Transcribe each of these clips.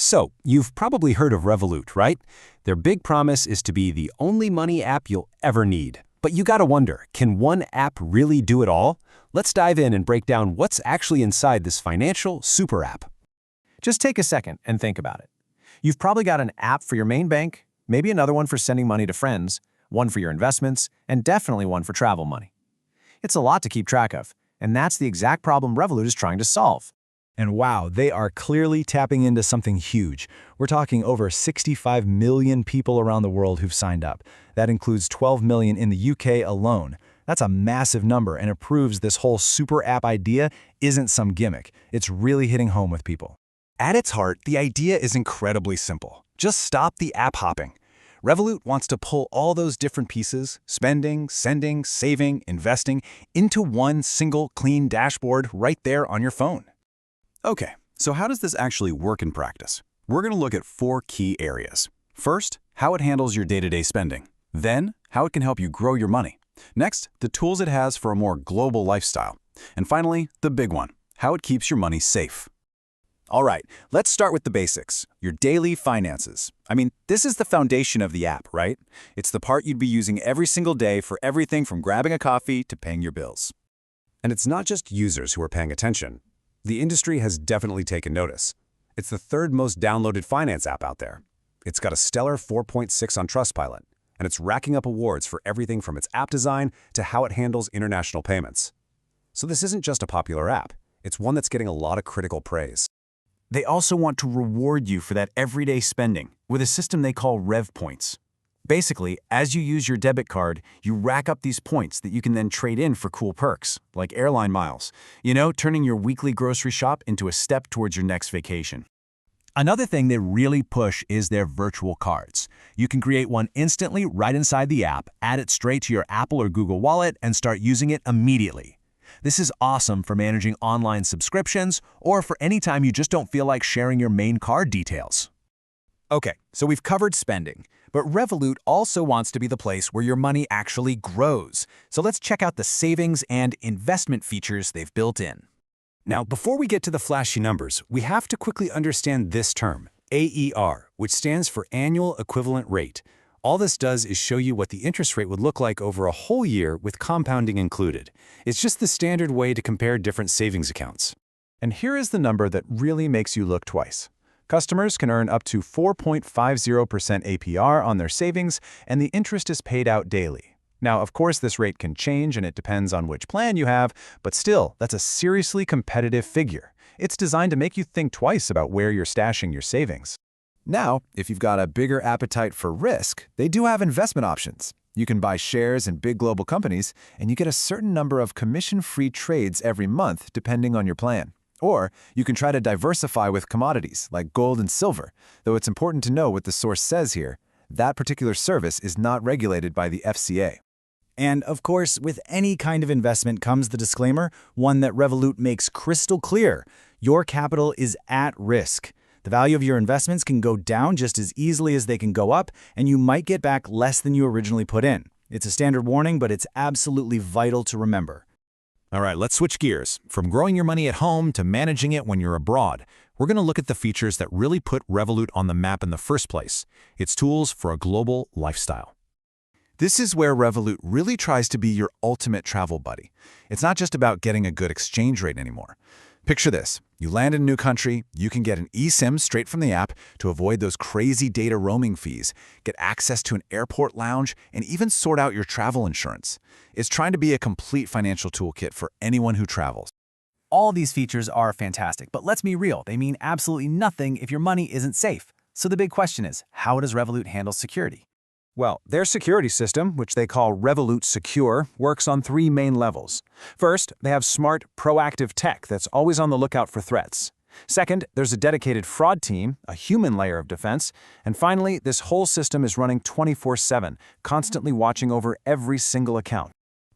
So, you've probably heard of Revolut, right? Their big promise is to be the only money app you'll ever need. But you gotta wonder, can one app really do it all? Let's dive in and break down what's actually inside this financial super app. Just take a second and think about it. You've probably got an app for your main bank, maybe another one for sending money to friends, one for your investments, and definitely one for travel money. It's a lot to keep track of, and that's the exact problem Revolut is trying to solve. And wow, they are clearly tapping into something huge. We're talking over 65 million people around the world who've signed up. That includes 12 million in the UK alone. That's a massive number, and it proves this whole super app idea isn't some gimmick. It's really hitting home with people. At its heart, the idea is incredibly simple. Just stop the app hopping. Revolut wants to pull all those different pieces, spending, sending, saving, investing, into one single clean dashboard right there on your phone. Okay, so how does this actually work in practice? We're going to look at 4 key areas. First, how it handles your day-to-day spending. Then, how it can help you grow your money. Next, the tools it has for a more global lifestyle. And finally, the big one, how it keeps your money safe. All right, let's start with the basics, your daily finances. I mean, this is the foundation of the app, right? It's the part you'd be using every single day for everything from grabbing a coffee to paying your bills. And it's not just users who are paying attention. The industry has definitely taken notice. It's the 3rd most downloaded finance app out there. It's got a stellar 4.6 on Trustpilot, and it's racking up awards for everything from its app design to how it handles international payments. So this isn't just a popular app. It's one that's getting a lot of critical praise. They also want to reward you for that everyday spending with a system they call Rev Points. Basically, as you use your debit card, you rack up these points that you can then trade in for cool perks, like airline miles. You know, turning your weekly grocery shop into a step towards your next vacation. Another thing they really push is their virtual cards. You can create one instantly right inside the app, add it straight to your Apple or Google Wallet, and start using it immediately. This is awesome for managing online subscriptions or for any time you just don't feel like sharing your main card details. Okay, so we've covered spending, but Revolut also wants to be the place where your money actually grows. So let's check out the savings and investment features they've built in. Now, before we get to the flashy numbers, we have to quickly understand this term, AER, which stands for Annual Equivalent Rate. All this does is show you what the interest rate would look like over a whole year with compounding included. It's just the standard way to compare different savings accounts. And here is the number that really makes you look twice. Customers can earn up to 4.50% APR on their savings, and the interest is paid out daily. Now, of course, this rate can change and it depends on which plan you have, but still, that's a seriously competitive figure. It's designed to make you think twice about where you're stashing your savings. Now, if you've got a bigger appetite for risk, they do have investment options. You can buy shares in big global companies, and you get a certain number of commission-free trades every month depending on your plan. Or you can try to diversify with commodities like gold and silver, though it's important to know what the source says here. That particular service is not regulated by the FCA. And of course, with any kind of investment comes the disclaimer, one that Revolut makes crystal clear. Your capital is at risk. The value of your investments can go down just as easily as they can go up, and you might get back less than you originally put in. It's a standard warning, but it's absolutely vital to remember. All right, let's switch gears. From growing your money at home to managing it when you're abroad, we're going to look at the features that really put Revolut on the map in the first place. It's tools for a global lifestyle. This is where Revolut really tries to be your ultimate travel buddy. It's not just about getting a good exchange rate anymore. Picture this. You land in a new country, you can get an eSIM straight from the app to avoid those crazy data roaming fees, get access to an airport lounge, and even sort out your travel insurance. It's trying to be a complete financial toolkit for anyone who travels. All these features are fantastic, but let's be real, they mean absolutely nothing if your money isn't safe. So the big question is, how does Revolut handle security? Well, their security system, which they call Revolut Secure, works on 3 main levels. First, they have smart, proactive tech that's always on the lookout for threats. Second, there's a dedicated fraud team, a human layer of defense. And finally, this whole system is running 24/7, constantly watching over every single account.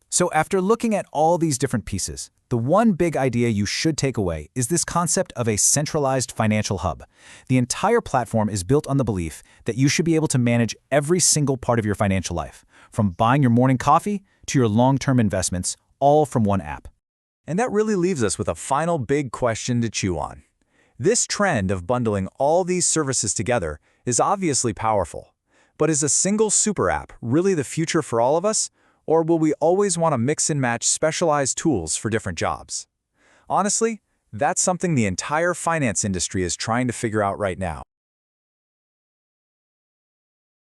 So after looking at all these different pieces, the one big idea you should take away is this concept of a centralized financial hub. The entire platform is built on the belief that you should be able to manage every single part of your financial life, from buying your morning coffee to your long-term investments, all from one app. And that really leaves us with a final big question to chew on. This trend of bundling all these services together is obviously powerful. But is a single super app really the future for all of us? Or will we always want to mix and match specialized tools for different jobs? Honestly, that's something the entire finance industry is trying to figure out right now.